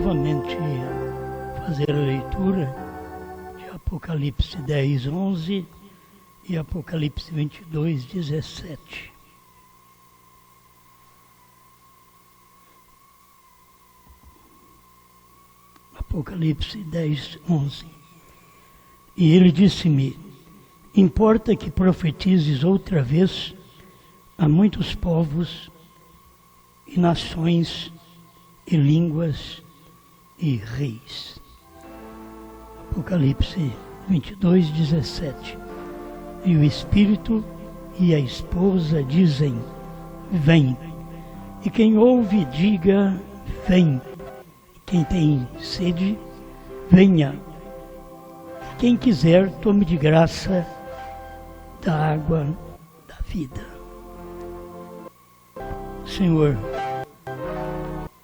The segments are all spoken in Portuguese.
novamente fazer a leitura de Apocalipse 10, 11 e Apocalipse 22, 17. Apocalipse 10, 11. E ele disse-me: importa que profetizes outra vez a muitos povos e nações e línguas e reis. Apocalipse 22, 17. E o Espírito e a esposa dizem: vem. E quem ouve, diga: vem. E quem tem sede, venha. Quem quiser, tome de graça da água da vida. Senhor,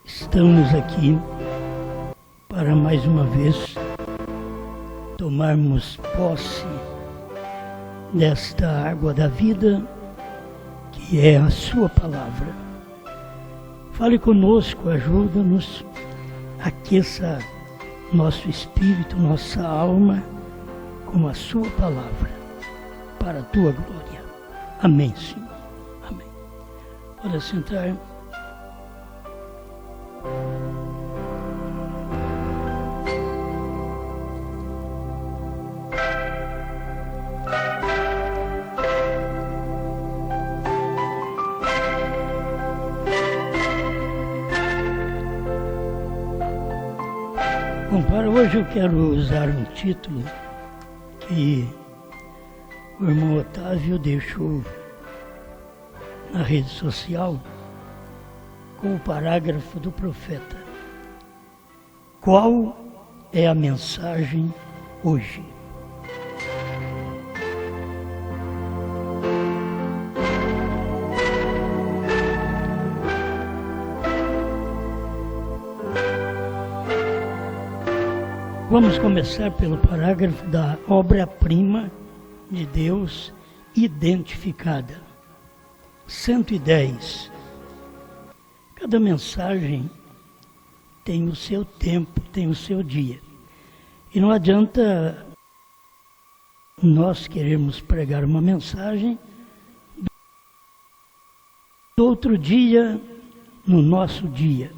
estamos aqui para mais uma vez tomarmos posse desta água da vida, que é a sua palavra. Fale conosco, ajuda-nos, aqueça nosso espírito, nossa alma, com a sua palavra, para a tua glória. Amém, Senhor. Amém. Pode sentar. Bom, para hoje eu quero usar um título que o irmão Otávio deixou na rede social com o parágrafo do profeta. Qual é a mensagem hoje? Vamos começar pelo parágrafo da obra-prima de Deus identificada. 110. Cada mensagem tem o seu tempo, tem o seu dia. E não adianta nós querermos pregar uma mensagem do outro dia no nosso dia.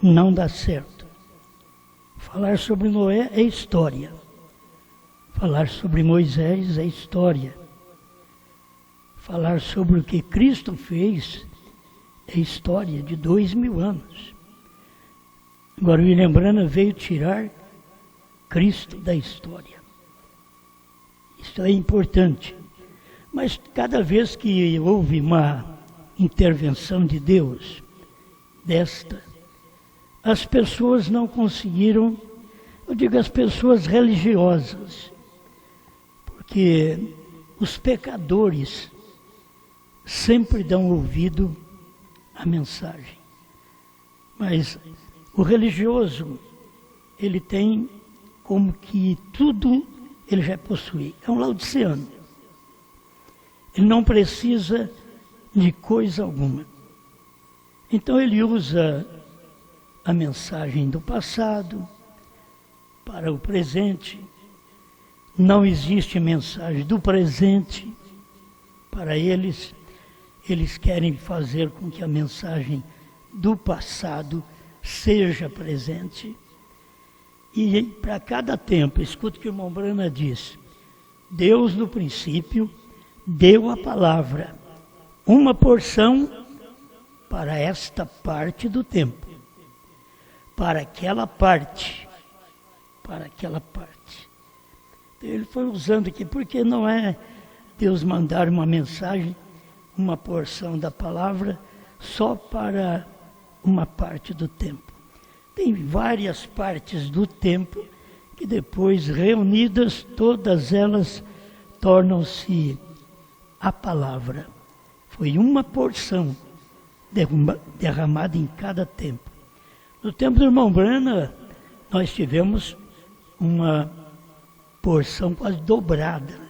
Não dá certo. Falar sobre Noé é história. Falar sobre Moisés é história. Falar sobre o que Cristo fez é história de 2000 anos. Agora o William Branham veio tirar Cristo da história. Isso é importante. Mas cada vez que houve uma intervenção de Deus desta, as pessoas não conseguiram, eu digo as pessoas religiosas, porque os pecadores sempre dão ouvido à mensagem. Mas o religioso, ele tem como que tudo ele já possui. É um laodiceano. Ele não precisa de coisa alguma. Então ele usa a mensagem do passado para o presente. Não existe mensagem do presente para eles. Eles querem fazer com que a mensagem do passado seja presente. E para cada tempo, escuta o que o irmão Branham diz: Deus no princípio deu a palavra, uma porção para esta parte do tempo, para aquela parte, para aquela parte. Então, ele foi usando aqui, porque não é Deus mandar uma mensagem, uma porção da palavra, só para uma parte do tempo. Tem várias partes do tempo que depois, reunidas, todas elas tornam-se a palavra. Foi uma porção derramada em cada tempo. No tempo do irmão Branham, nós tivemos uma porção quase dobrada.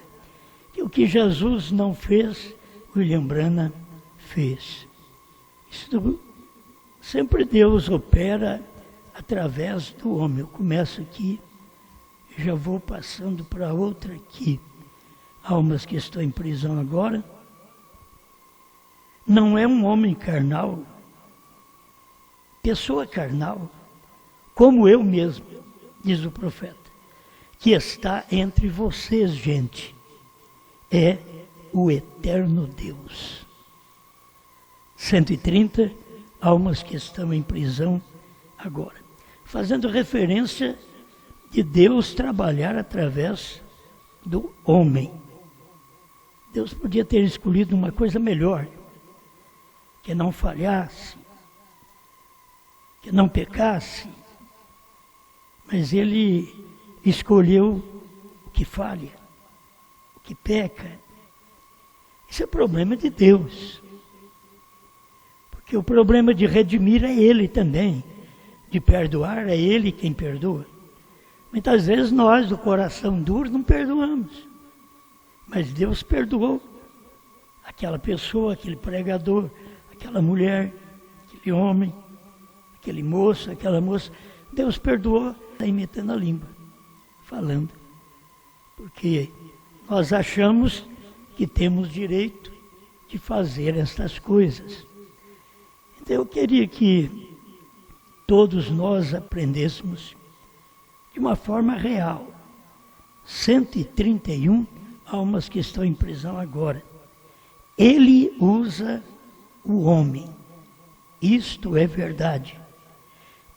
Que o que Jesus não fez, William Branham fez. Isso, sempre Deus opera através do homem. Eu começo aqui, já vou passando para outra aqui. Almas que estão em prisão agora. Não é um homem carnal, pessoa carnal, como eu mesmo, diz o profeta, que está entre vocês, gente. É o eterno Deus. 130 almas que estão em prisão agora. Fazendo referência de Deus trabalhar através do homem. Deus podia ter escolhido uma coisa melhor, que não falhasse, que não pecasse, mas Ele escolheu o que falha, o que peca. Isso é problema de Deus. Porque o problema de redimir é Ele também, de perdoar é Ele quem perdoa. Muitas vezes nós, do coração duro, não perdoamos. Mas Deus perdoou aquela pessoa, aquele pregador, aquela mulher, aquele homem, aquele moço, aquela moça. Deus perdoou, está imitando a língua, falando. Porque nós achamos que temos direito de fazer estas coisas. Então eu queria que todos nós aprendêssemos de uma forma real. 131 almas que estão em prisão agora. Ele usa o homem. Isto é verdade.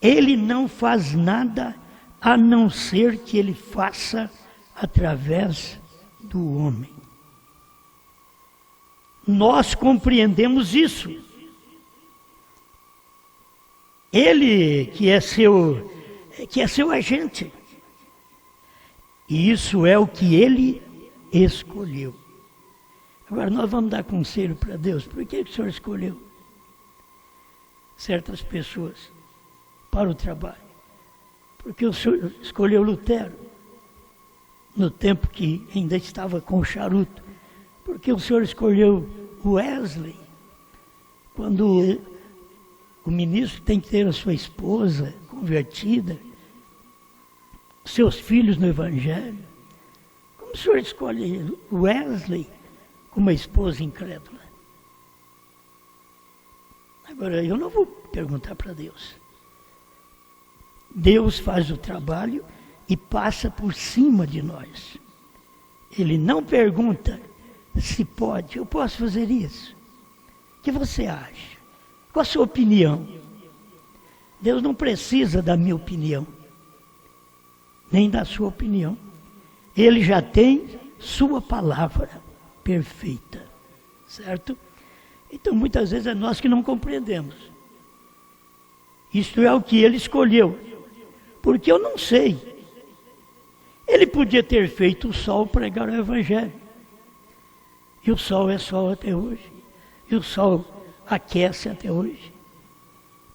Ele não faz nada a não ser que ele faça através do homem. Nós compreendemos isso. Ele que é seu agente. E isso é o que ele escolheu. Agora nós vamos dar conselho para Deus. Por que o Senhor escolheu certas pessoas para o trabalho? Porque o Senhor escolheu Lutero no tempo que ainda estava com o charuto. Porque o Senhor escolheu Wesley quando o ministro tem que ter a sua esposa convertida, seus filhos no Evangelho. Como o Senhor escolhe Wesley com uma esposa incrédula? Agora, eu não vou perguntar para Deus. Deus faz o trabalho e passa por cima de nós. Ele não pergunta se pode, eu posso fazer isso. O que você acha? Qual a sua opinião? Deus não precisa da minha opinião, nem da sua opinião. Ele já tem sua palavra perfeita, certo? Então muitas vezes é nós que não compreendemos. Isto é o que ele escolheu, porque eu não sei. Ele podia ter feito o sol pregar o Evangelho. E o sol é sol até hoje. E o sol aquece até hoje.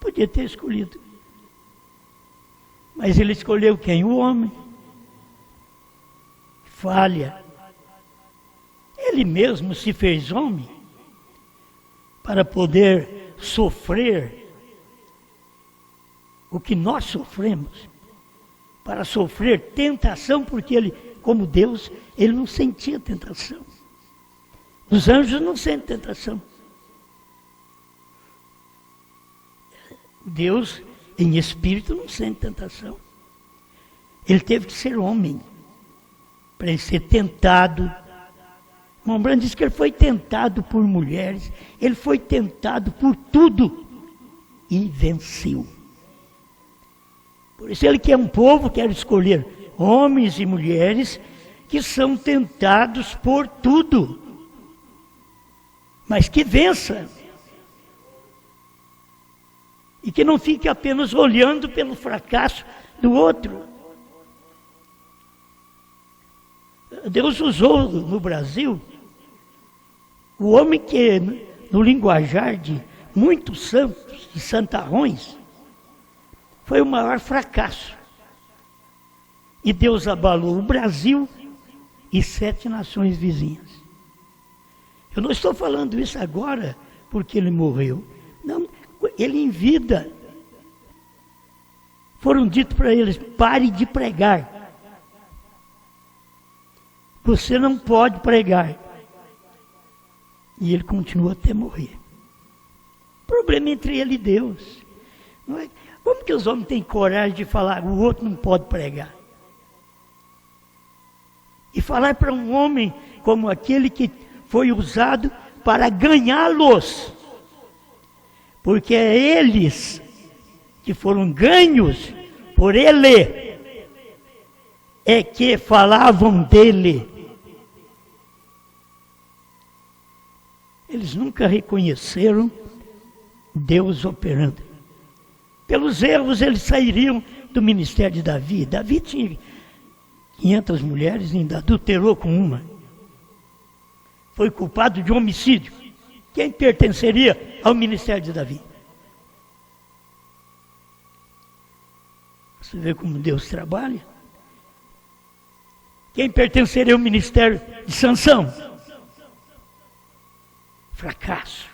Podia ter escolhido. Mas ele escolheu quem? O homem. Falha. Ele mesmo se fez homem para poder sofrer o que nós sofremos. Para sofrer tentação, porque ele, como Deus, ele não sentia tentação. Os anjos não sentem tentação. Deus, em espírito, não sente tentação. Ele teve que ser homem para ele ser tentado. O Rembrandt diz que ele foi tentado por mulheres, ele foi tentado por tudo e venceu. Por isso ele quer um povo, quer escolher homens e mulheres que são tentados por tudo, mas que vença. E que não fique apenas olhando pelo fracasso do outro. Deus usou no Brasil o homem que, no linguajar de muitos santos e santarrões, foi o maior fracasso. E Deus abalou o Brasil e 7 nações vizinhas. Eu não estou falando isso agora porque ele morreu. Não, ele em vida foram dito para eles: pare de pregar. Você não pode pregar. E ele continua até morrer. O problema é entre ele e Deus. Não é? Como que os homens têm coragem de falar, o outro não pode pregar? E falar para um homem como aquele que foi usado para ganhá-los. Porque é eles que foram ganhos por ele, é que falavam dele. Eles nunca reconheceram Deus operando. Pelos erros eles sairiam do ministério de Davi. Davi tinha 500 mulheres e ainda adulterou com uma. Foi culpado de homicídio. Quem pertenceria ao ministério de Davi? Você vê como Deus trabalha? Quem pertenceria ao ministério de Sansão? Fracasso.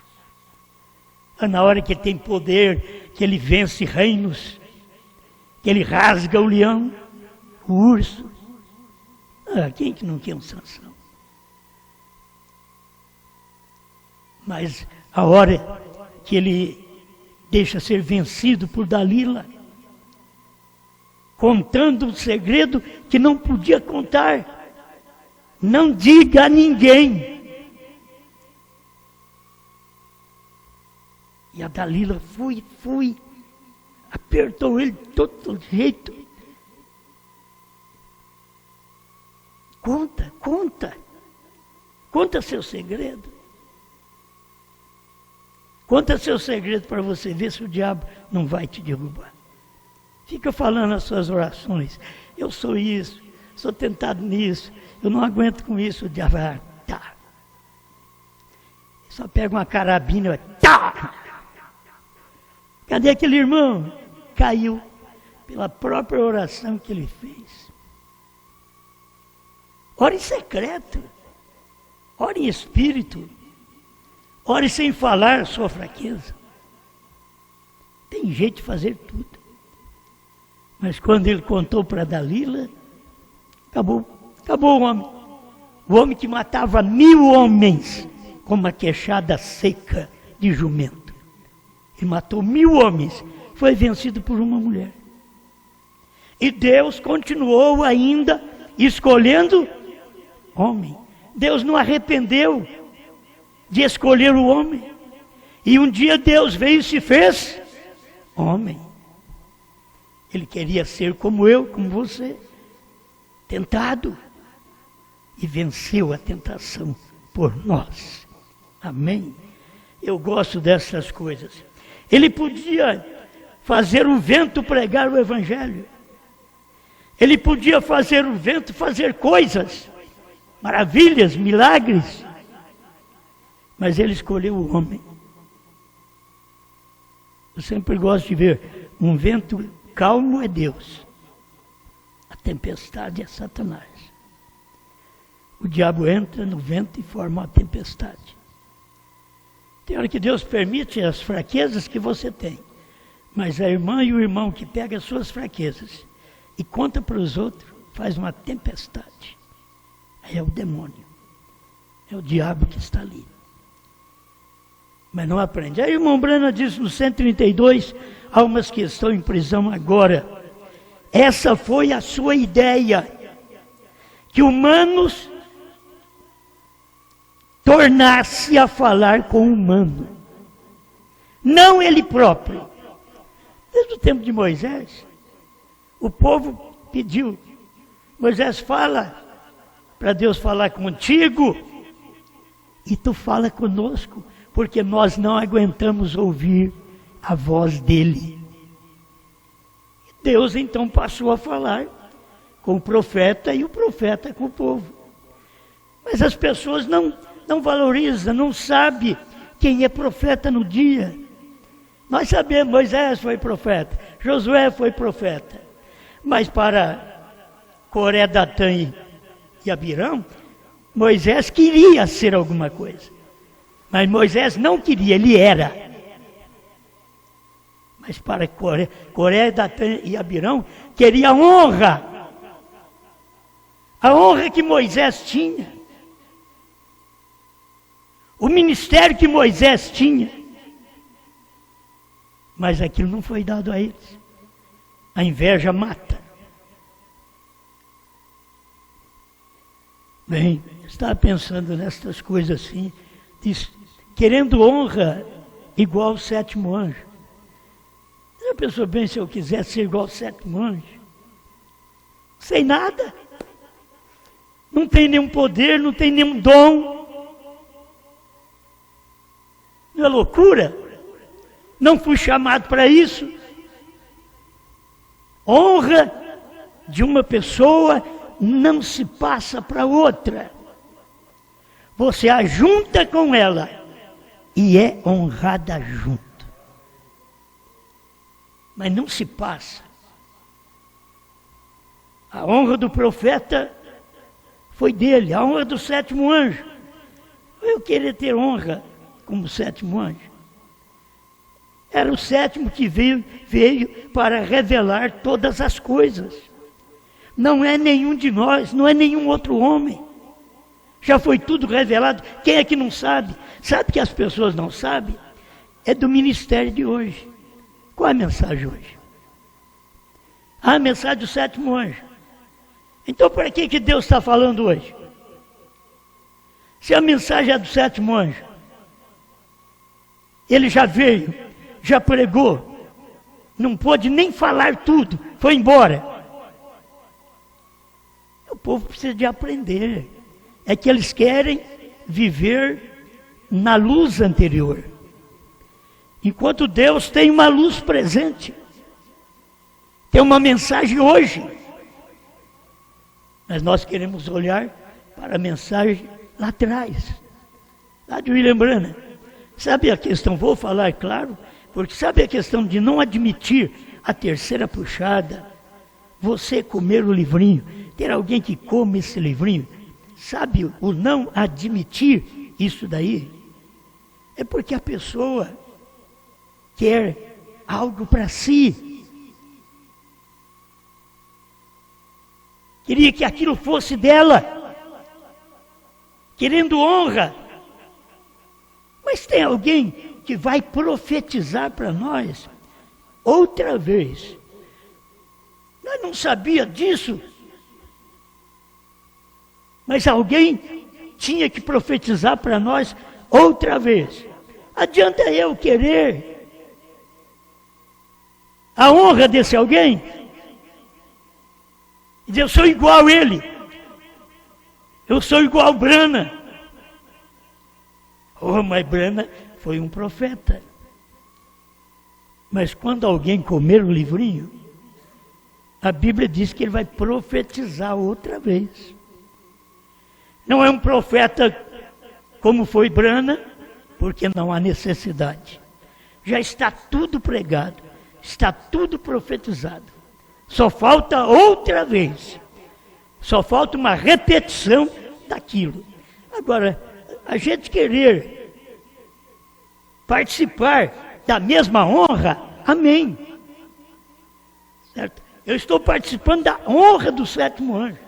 Na hora que ele tem poder, que ele vence reinos, que ele rasga o leão, o urso. Quem que não quer um Sansão? Mas a hora que ele deixa ser vencido por Dalila, contando um segredo que não podia contar, não diga a ninguém. E a Dalila foi, apertou ele de todo jeito. Conta seu segredo. Conta seu segredo para você ver se o diabo não vai te derrubar. Fica falando as suas orações. Eu sou isso, sou tentado nisso, eu não aguento com isso, o diabo vai, tá. Só pega uma carabina e vai, tá. Cadê aquele irmão? Caiu pela própria oração que ele fez. Ore em secreto, ore em espírito, ore sem falar a sua fraqueza. Tem jeito de fazer tudo. Mas quando ele contou para Dalila, acabou o homem. O homem que matava 1000 homens com uma queixada seca de jumento. Ele matou 1000 homens, foi vencido por uma mulher. E Deus continuou ainda escolhendo homem. Deus não arrependeu de escolher o homem. E um dia Deus veio e se fez homem. Ele queria ser como eu, como você, tentado. E venceu a tentação por nós. Amém? Eu gosto dessas coisas. Ele podia fazer o vento pregar o evangelho. Ele podia fazer o vento fazer coisas, maravilhas, milagres. Mas ele escolheu o homem. Eu sempre gosto de ver um vento calmo é Deus. A tempestade é Satanás. O diabo entra no vento e forma uma tempestade. Tem hora que Deus permite as fraquezas que você tem. Mas a irmã e o irmão que pega as suas fraquezas e conta para os outros, faz uma tempestade. Aí é o demônio. É o diabo que está ali. Mas não aprende. Aí o irmão Brana diz no 132, há umas que estão em prisão agora. Essa foi a sua ideia. Que humanos tornasse a falar com o humano. Não ele próprio. Desde o tempo de Moisés, o povo pediu. Moisés, fala para Deus falar contigo. E tu fala conosco. Porque nós não aguentamos ouvir a voz dele. Deus então passou a falar com o profeta e o profeta com o povo. Mas as pessoas não valorizam, não sabem quem é profeta no dia. Nós sabemos, Moisés foi profeta, Josué foi profeta. Mas para Coré, Datã e Abirão, Moisés queria ser alguma coisa. Mas Moisés não queria, ele era. Mas para Coré, Datã e Abirão, queria honra. A honra que Moisés tinha. O ministério que Moisés tinha. Mas aquilo não foi dado a eles. A inveja mata. Bem, estava pensando nestas coisas assim, querendo honra igual ao sétimo anjo. Já pensou bem se eu quisesse ser igual ao sétimo anjo? Sem nada. Não tem nenhum poder, não tem nenhum dom. Não é loucura? Não fui chamado para isso. Honra de uma pessoa não se passa para outra. Você ajunta com ela e é honrada junto. Mas não se passa. A honra do profeta foi dele, a honra do sétimo anjo. Eu queria ter honra como sétimo anjo. Era o sétimo que veio para revelar todas as coisas. Não é nenhum de nós, não é nenhum outro homem. Já foi tudo revelado. Quem é que não sabe? Sabe que as pessoas não sabem? É do ministério de hoje. Qual é a mensagem hoje? A mensagem do sétimo anjo. Então, para que Deus está falando hoje? Se a mensagem é do sétimo anjo, ele já veio, já pregou, não pôde nem falar tudo, foi embora. O povo precisa de aprender. É que eles querem viver na luz anterior. Enquanto Deus tem uma luz presente. Tem uma mensagem hoje. Mas nós queremos olhar para a mensagem lá atrás. Lá de William Branham. Sabe a questão, vou falar claro, porque sabe a questão de não admitir a terceira puxada, você comer o livrinho, ter alguém que come esse livrinho, sabe o não admitir isso daí? É porque a pessoa quer algo para si. Queria que aquilo fosse dela, querendo honra. Mas tem alguém que vai profetizar para nós outra vez. Nós não sabíamos disso. Mas alguém tinha que profetizar para nós outra vez. Adianta eu querer a honra desse alguém? Dizer, eu sou igual a ele. Eu sou igual a Branham. Oh, mas Branham foi um profeta. Mas quando alguém comer o livrinho, a Bíblia diz que ele vai profetizar outra vez. Não é um profeta como foi Branham, porque não há necessidade. Já está tudo pregado, está tudo profetizado. Só falta outra vez. Só falta uma repetição daquilo. Agora, a gente querer participar da mesma honra, amém. Certo? Eu estou participando da honra do sétimo anjo.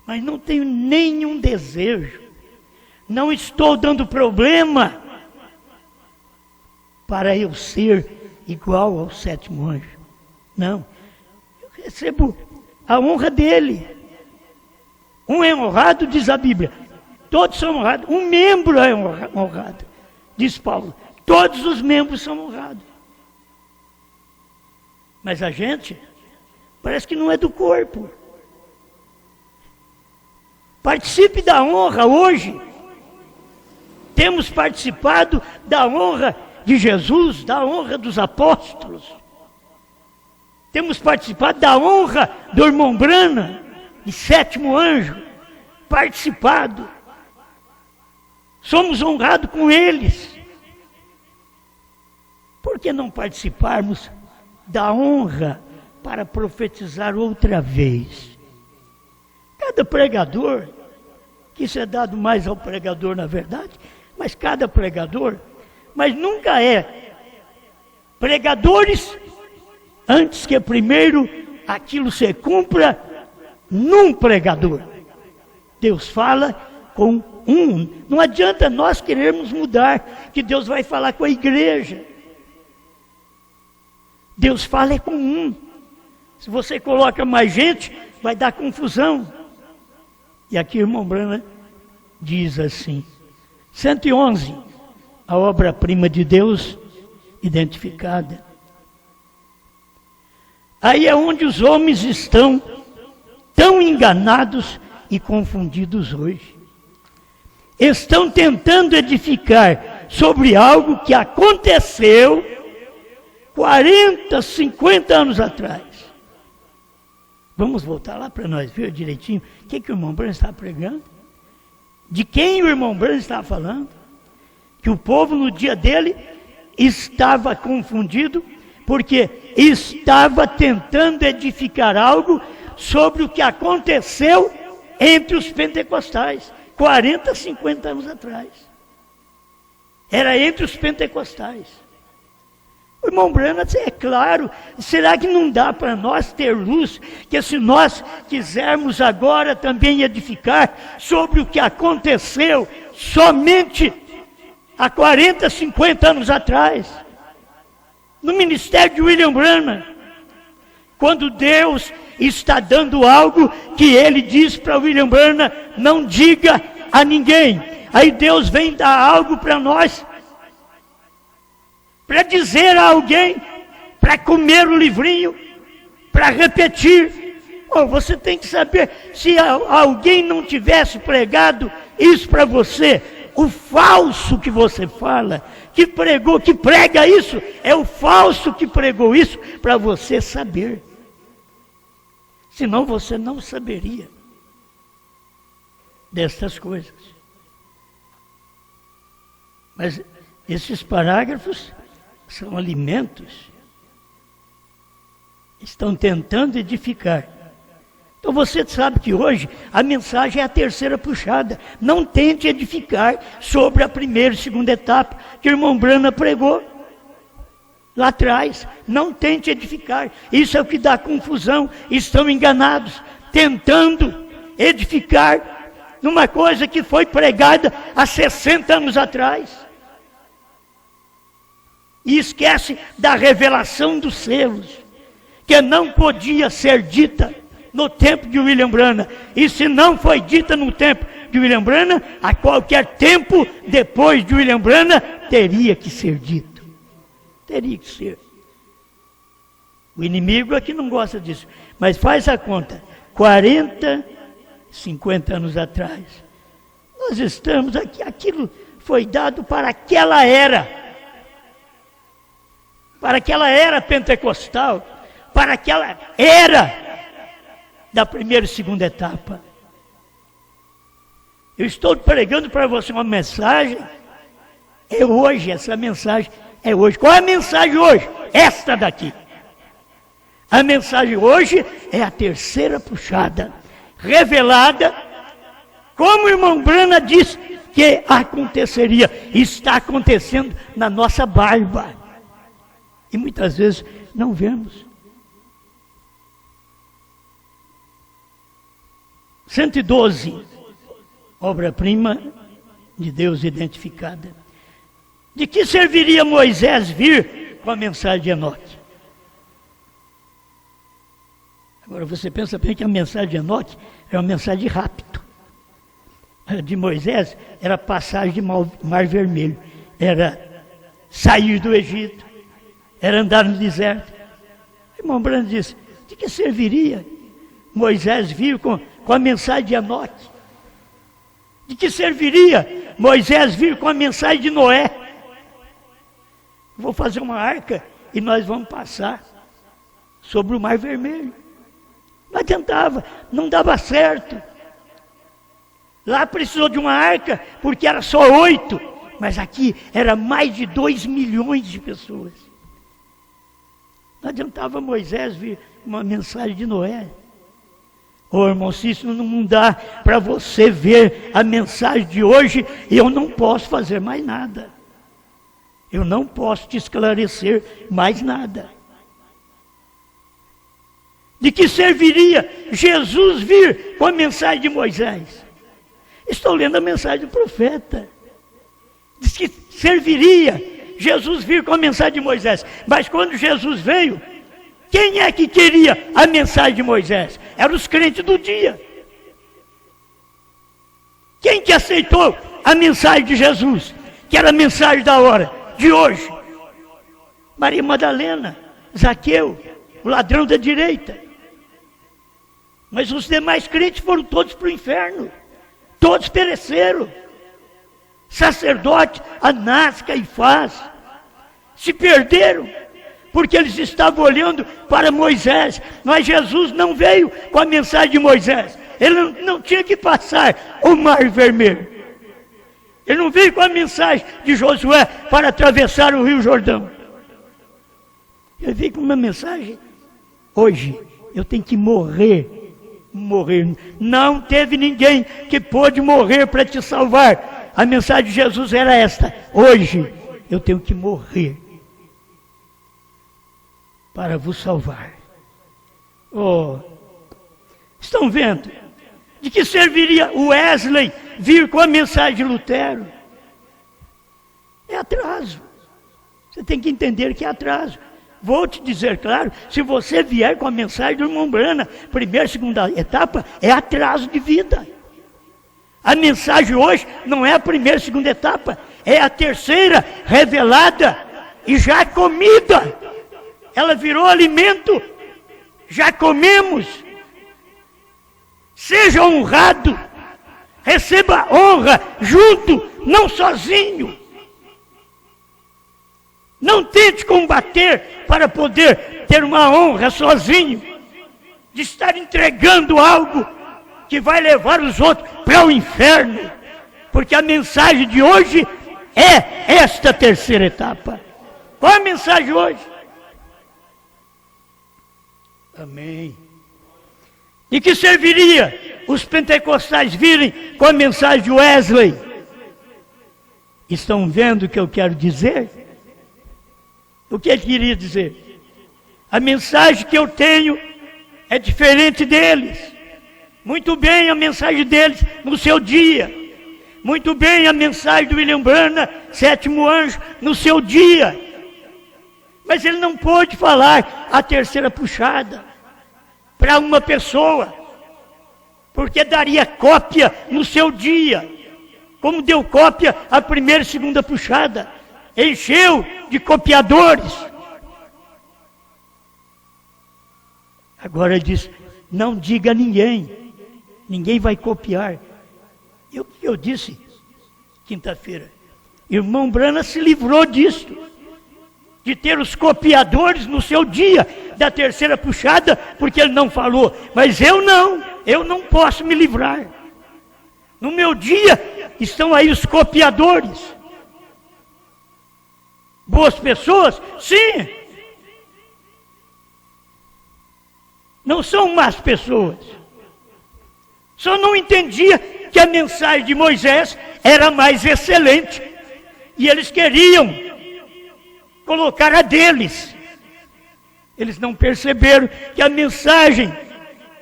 Mas não tenho nenhum desejo. Não estou dando problema para eu ser igual ao sétimo anjo. Não. Eu recebo a honra dele. Um é honrado, diz a Bíblia. Todos são honrados. Um membro é honrado, diz Paulo. Todos os membros são honrados. Mas a gente parece que não é do corpo. Participe da honra hoje. Temos participado da honra de Jesus, da honra dos apóstolos. Temos participado da honra do irmão Branham, de sétimo anjo. Participado. Somos honrados com eles. Por que não participarmos da honra para profetizar outra vez? Cada pregador, que isso é dado mais ao pregador na verdade, mas cada pregador, mas nunca é pregadores, antes que primeiro aquilo se cumpra num pregador. Deus fala com um. Não adianta nós querermos mudar, que Deus vai falar com a igreja. Deus fala com um. Se você coloca mais gente, vai dar confusão. E aqui o irmão Branham diz assim, 111, a obra-prima de Deus identificada. Aí é onde os homens estão tão enganados e confundidos hoje. Estão tentando edificar sobre algo que aconteceu 40, 50 anos atrás. Vamos voltar lá para nós ver direitinho o que o irmão Branham está pregando. De quem o irmão Branham está falando? Que o povo no dia dele estava confundido, porque estava tentando edificar algo sobre o que aconteceu entre os pentecostais, 40, 50 anos atrás. Era entre os pentecostais. O irmão Branham, é claro, será que não dá para nós ter luz, que se nós quisermos agora também edificar sobre o que aconteceu somente há 40, 50 anos atrás, no ministério de William Branham, quando Deus está dando algo que ele diz para William Branham, não diga a ninguém. Aí Deus vem dar algo para nós, para dizer a alguém, para comer o livrinho, para repetir. Você tem que saber, se alguém não tivesse pregado isso para você, o falso que você fala, que prega isso, é o falso que pregou isso para você saber. Senão você não saberia destas coisas. Mas esses parágrafos são alimentos. Estão tentando edificar. Então você sabe que hoje a mensagem é a terceira puxada. Não tente edificar sobre a primeira e segunda etapa que o irmão Branham pregou lá atrás. Não tente edificar. Isso é o que dá confusão. Estão enganados, tentando edificar numa coisa que foi pregada há 60 anos atrás. E esquece da revelação dos selos, que não podia ser dita no tempo de William Branham. E se não foi dita no tempo de William Branham, a qualquer tempo depois de William Branham, teria que ser dito. Teria que ser. O inimigo é que não gosta disso. Mas faz a conta, 40, 50 anos atrás, nós estamos aqui, aquilo foi dado para aquela era. Para aquela era pentecostal, para aquela era da primeira e segunda etapa. Eu estou pregando para você uma mensagem, é hoje, essa mensagem é hoje. Qual é a mensagem hoje? Esta daqui. A mensagem hoje é a terceira puxada, revelada, como o irmão Branham disse que aconteceria, está acontecendo na nossa barba. E muitas vezes não vemos. 112, obra-prima de Deus identificada. De que serviria Moisés vir com a mensagem de Enoque? Agora você pensa bem que a mensagem de Enoque é uma mensagem de rapto. A de Moisés era passagem de Mar Vermelho, era sair do Egito, era andar no deserto. O irmão Branham disse, de que serviria Moisés vir com a mensagem de Enoque? De que serviria Moisés vir com a mensagem de Noé? Vou fazer uma arca e nós vamos passar sobre o Mar Vermelho. Não adiantava, não dava certo. Lá precisou de uma arca porque era só 8, mas aqui era mais de 2 milhões de pessoas. Não adiantava Moisés vir uma mensagem de Noé. Irmão, se isso não dá para você ver a mensagem de hoje, eu não posso fazer mais nada. Eu não posso te esclarecer mais nada. De que serviria Jesus vir com a mensagem de Moisés? Estou lendo a mensagem do profeta. Diz que serviria Jesus vir com a mensagem de Moisés. Mas quando Jesus veio, quem é que queria a mensagem de Moisés? Eram os crentes do dia. Quem que aceitou a mensagem de Jesus? Que era a mensagem da hora, de hoje. Maria Madalena, Zaqueu, o ladrão da direita. Mas os demais crentes foram todos para o inferno. Todos pereceram. Sacerdote, Anás, Caifás, se perderam, porque eles estavam olhando para Moisés. Mas Jesus não veio com a mensagem de Moisés. Ele não tinha que passar o Mar Vermelho. Ele não veio com a mensagem de Josué para atravessar o Rio Jordão. Ele veio com uma mensagem: hoje eu tenho que morrer. Não teve ninguém que pôde morrer para te salvar. A mensagem de Jesus era esta: hoje eu tenho que morrer para vos salvar. Oh, estão vendo? De que serviria o Wesley vir com a mensagem de Lutero? É atraso. Você tem que entender que é atraso. Vou te dizer, claro, se você vier com a mensagem do irmão Brana, primeira e segunda etapa, é atraso de vida. A mensagem hoje não é a primeira e segunda etapa, é a terceira revelada e já comida. Ela virou alimento, já comemos. Seja honrado, receba honra junto, não sozinho. Não tente combater para poder ter uma honra sozinho, de estar entregando algo que vai levar os outros para o inferno, porque a mensagem de hoje é esta terceira etapa. Qual é a mensagem hoje? Amém. De que serviria os pentecostais virem com a mensagem de Wesley? Estão vendo o que eu quero dizer? O que ele queria dizer? A mensagem que eu tenho é diferente deles. Muito bem a mensagem deles no seu dia. Muito bem a mensagem do William Branham, sétimo anjo, no seu dia. Mas ele não pôde falar a terceira puxada para uma pessoa, porque daria cópia no seu dia, como deu cópia a primeira e segunda puxada, encheu de copiadores. Agora ele diz: não diga a ninguém, ninguém vai copiar. Eu disse quinta-feira, irmão Brana se livrou disso, de ter os copiadores no seu dia da terceira puxada, porque ele não falou. Mas eu não posso me livrar. No meu dia estão aí os copiadores. Boas pessoas? Sim. Não são más pessoas. Só não entendia que a mensagem de Moisés era mais excelente. E eles queriam colocar a deles. Eles não perceberam que a mensagem,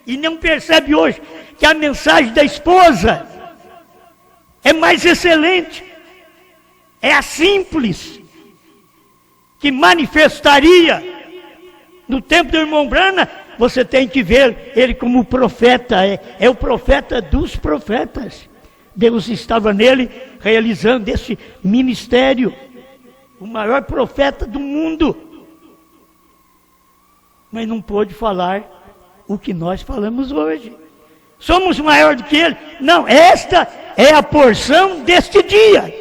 e não percebe hoje, que a mensagem da esposa é mais excelente. É a simples, que manifestaria no tempo do irmão Brana. Você tem que ver ele como profeta, é o profeta dos profetas. Deus estava nele realizando esse ministério, o maior profeta do mundo, mas não pôde falar o que nós falamos hoje. Somos maior do que ele? Não, esta é a porção deste dia.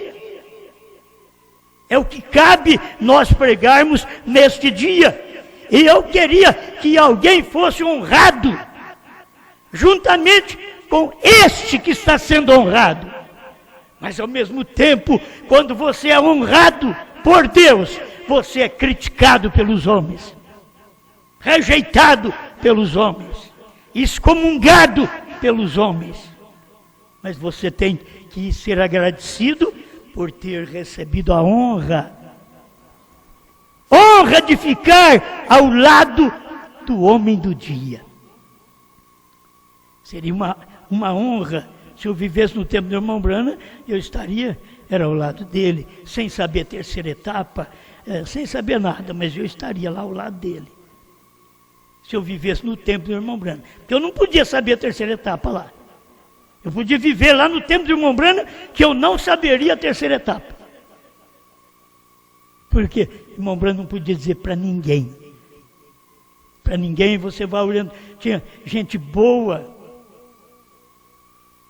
É o que cabe nós pregarmos neste dia. E eu queria que alguém fosse honrado, juntamente com este que está sendo honrado. Mas ao mesmo tempo, quando você é honrado por Deus, você é criticado pelos homens, rejeitado pelos homens, excomungado pelos homens. Mas você tem que ser agradecido por ter recebido a honra honra de ficar ao lado do homem do dia. Seria uma honra se eu vivesse no tempo do irmão Branham, eu era ao lado dele, sem saber a terceira etapa, sem saber nada, mas eu estaria lá ao lado dele. Se eu vivesse no tempo do irmão Branham. Porque eu não podia saber a terceira etapa lá. Eu podia viver lá no tempo do irmão Branham, que eu não saberia a terceira etapa. Porque o irmão Branham não podia dizer para ninguém. Para ninguém, você vai olhando, tinha gente boa.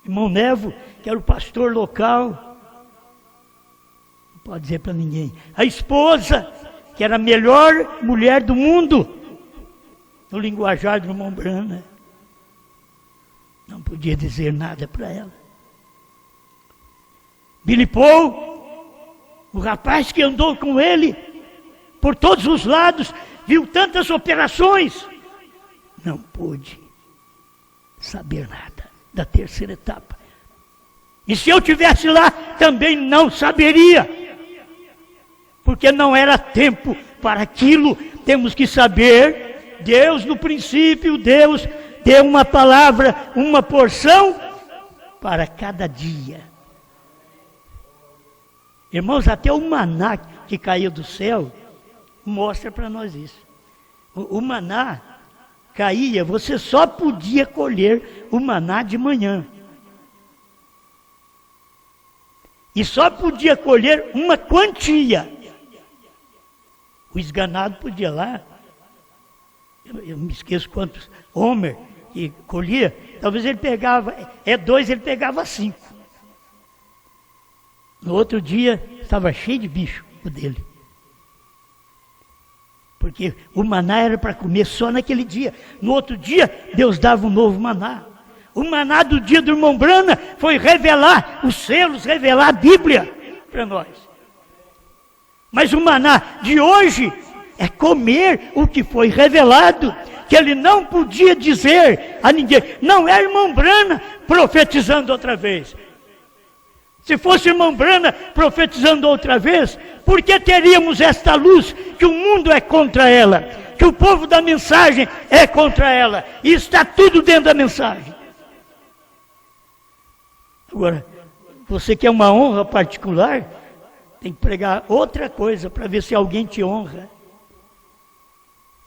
Irmão Nevo, que era o pastor local, não pode dizer para ninguém. A esposa, que era a melhor mulher do mundo, no linguajar do irmão Branham, não podia dizer nada para ela. Billy Paul, o rapaz que andou com ele por todos os lados, viu tantas operações, não pôde saber nada da terceira etapa. E se eu tivesse lá, também não saberia, porque não era tempo para aquilo. Temos que saber, Deus no princípio, Deus deu uma palavra, uma porção para cada dia. Irmãos, até o maná que caiu do céu mostra para nós isso. O maná caía, você só podia colher o maná de manhã. E só podia colher uma quantia. O esganado podia lá, eu me esqueço quantos, Homer, que colhia, talvez ele pegava, 2, ele pegava 5. No outro dia, estava cheio de bicho o dele. Porque o maná era para comer só naquele dia. No outro dia, Deus dava um novo maná. O maná do dia do irmão Branham foi revelar os selos, revelar a Bíblia para nós. Mas o maná de hoje é comer o que foi revelado, que ele não podia dizer a ninguém. Não é irmão Branham profetizando outra vez. Se fosse irmão Branham profetizando outra vez, por que teríamos esta luz que o mundo é contra ela, que o povo da mensagem é contra ela, e está tudo dentro da mensagem? Agora, você quer uma honra particular, tem que pregar outra coisa para ver se alguém te honra.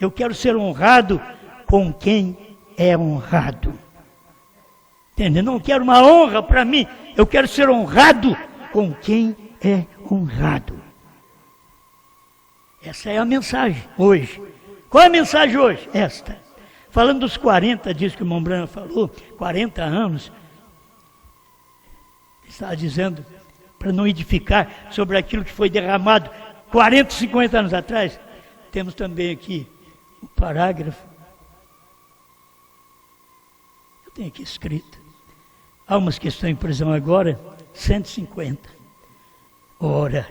Eu quero ser honrado com quem é honrado. Entende? Não quero uma honra para mim, eu quero ser honrado com quem é honrado. Essa é a mensagem hoje. Qual é a mensagem hoje? Esta. Falando dos 40 dias que o irmão Branham falou, 40 anos, estava dizendo para não edificar sobre aquilo que foi derramado 40, 50 anos atrás. Temos também aqui o parágrafo. Eu tenho aqui escrito. Há umas que estão em prisão agora, 150. Ora,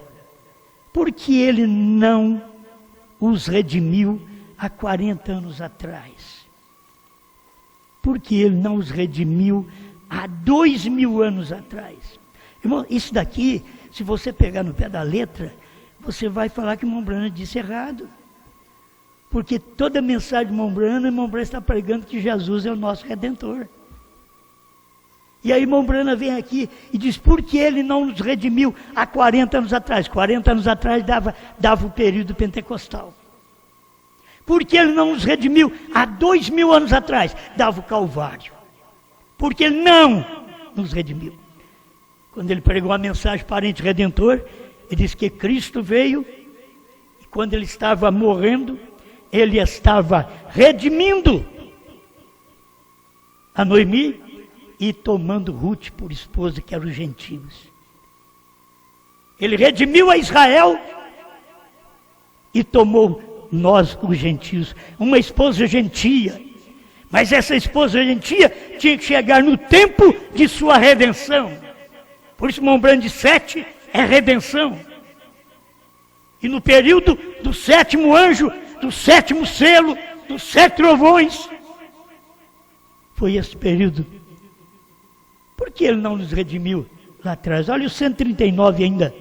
porque ele não os redimiu há 40 anos atrás? Porque ele não os redimiu há 2000 anos atrás? Irmão, isso daqui, se você pegar no pé da letra, você vai falar que o irmão Branham disse errado. Porque toda a mensagem do irmão Branham está pregando que Jesus é o nosso Redentor. E aí o irmão Branham vem aqui e diz, por que ele não nos redimiu há 40 anos atrás? 40 anos atrás dava o período pentecostal. Por que ele não nos redimiu há 2000 anos atrás? Dava o Calvário. Porque ele não nos redimiu. Quando ele pregou a mensagem parente redentor, ele disse que Cristo veio e quando ele estava morrendo, ele estava redimindo a Noemi e tomando Ruth por esposa, que eram os gentios. Ele redimiu a Israel e tomou nós, os gentios, uma esposa gentia. Mas essa esposa gentia tinha que chegar no tempo de sua redenção. Por isso, irmão Branham de 7 é redenção. E no período do 7º anjo, do 7º selo, dos 7 trovões, foi esse período. Por que ele não nos redimiu lá atrás? Olha o 139 ainda,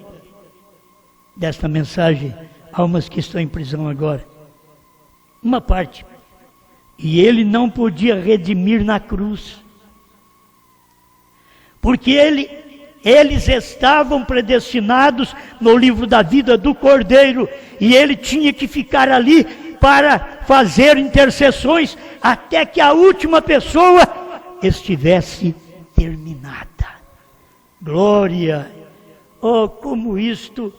desta mensagem almas que estão em prisão agora. Uma parte. E ele não podia redimir na cruz. Porque eles estavam predestinados no livro da vida do Cordeiro. E ele tinha que ficar ali para fazer intercessões até que a última pessoa estivesse terminada. Glória! Oh, como isto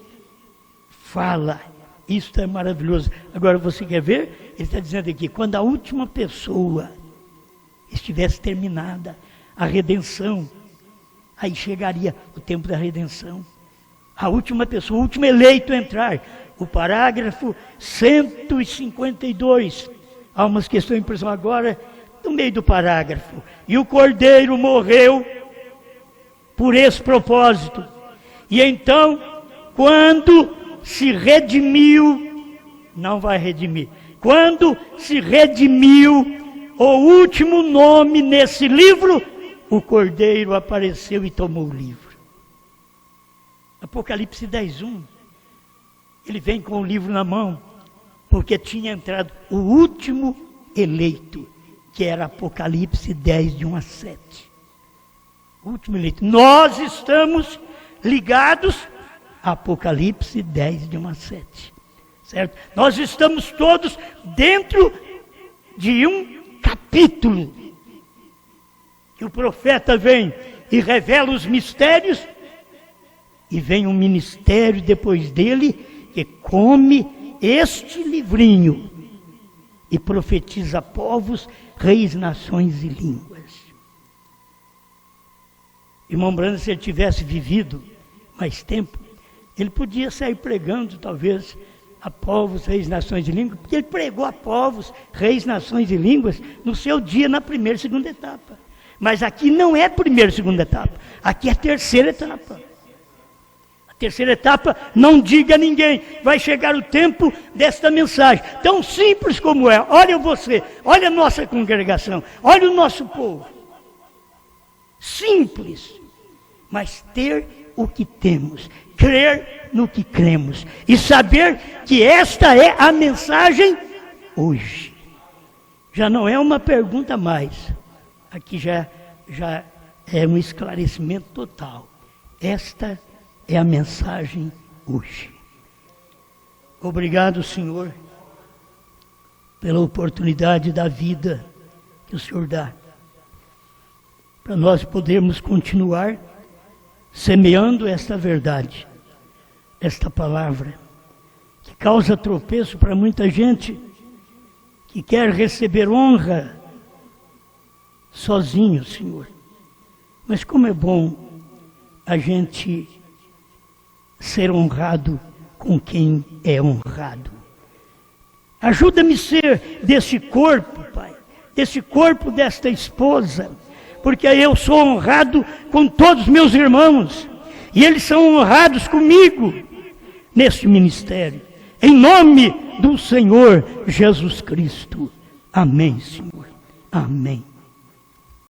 fala! Isto é maravilhoso. Agora você quer ver? Ele está dizendo aqui, quando a última pessoa estivesse terminada, a redenção, aí chegaria o tempo da redenção. A última pessoa, o último eleito a entrar. O parágrafo 152. Há umas que estão em prisão agora, no meio do parágrafo. E o Cordeiro morreu por esse propósito. E então, quando se redimiu, não vai redimir. Quando se redimiu o último nome nesse livro, o Cordeiro apareceu e tomou o livro. Apocalipse 10:1. Ele vem com o livro na mão, porque tinha entrado o último eleito, que era Apocalipse 10, de 1 a 7. O último eleito. Nós estamos ligados a Apocalipse 10, de 1 a 7. Certo? Nós estamos todos dentro de um capítulo. Que o profeta vem e revela os mistérios, e vem um ministério depois dele, que come este livrinho e profetiza povos, reis, nações e línguas. Irmão Branham, se ele tivesse vivido mais tempo, ele podia sair pregando, talvez, a povos, reis, nações e línguas, porque ele pregou a povos, reis, nações e línguas no seu dia, na primeira e segunda etapa. Mas aqui não é primeira e segunda etapa, aqui é a terceira etapa. Terceira etapa, não diga a ninguém, vai chegar o tempo desta mensagem, tão simples como é. Olha você, olha a nossa congregação, olha o nosso povo. Simples, mas ter o que temos, crer no que cremos e saber que esta é a mensagem hoje. Já não é uma pergunta mais, aqui já é um esclarecimento total. Esta é a mensagem hoje. Obrigado, Senhor, pela oportunidade da vida que o Senhor dá, para nós podermos continuar semeando esta verdade, esta palavra, que causa tropeço para muita gente, que quer receber honra sozinho, Senhor. Mas como é bom a gente ser honrado com quem é honrado. Ajuda-me a ser desse corpo, Pai, desse corpo desta esposa, porque eu sou honrado com todos os meus irmãos, e eles são honrados comigo neste ministério, em nome do Senhor Jesus Cristo. Amém, Senhor. Amém.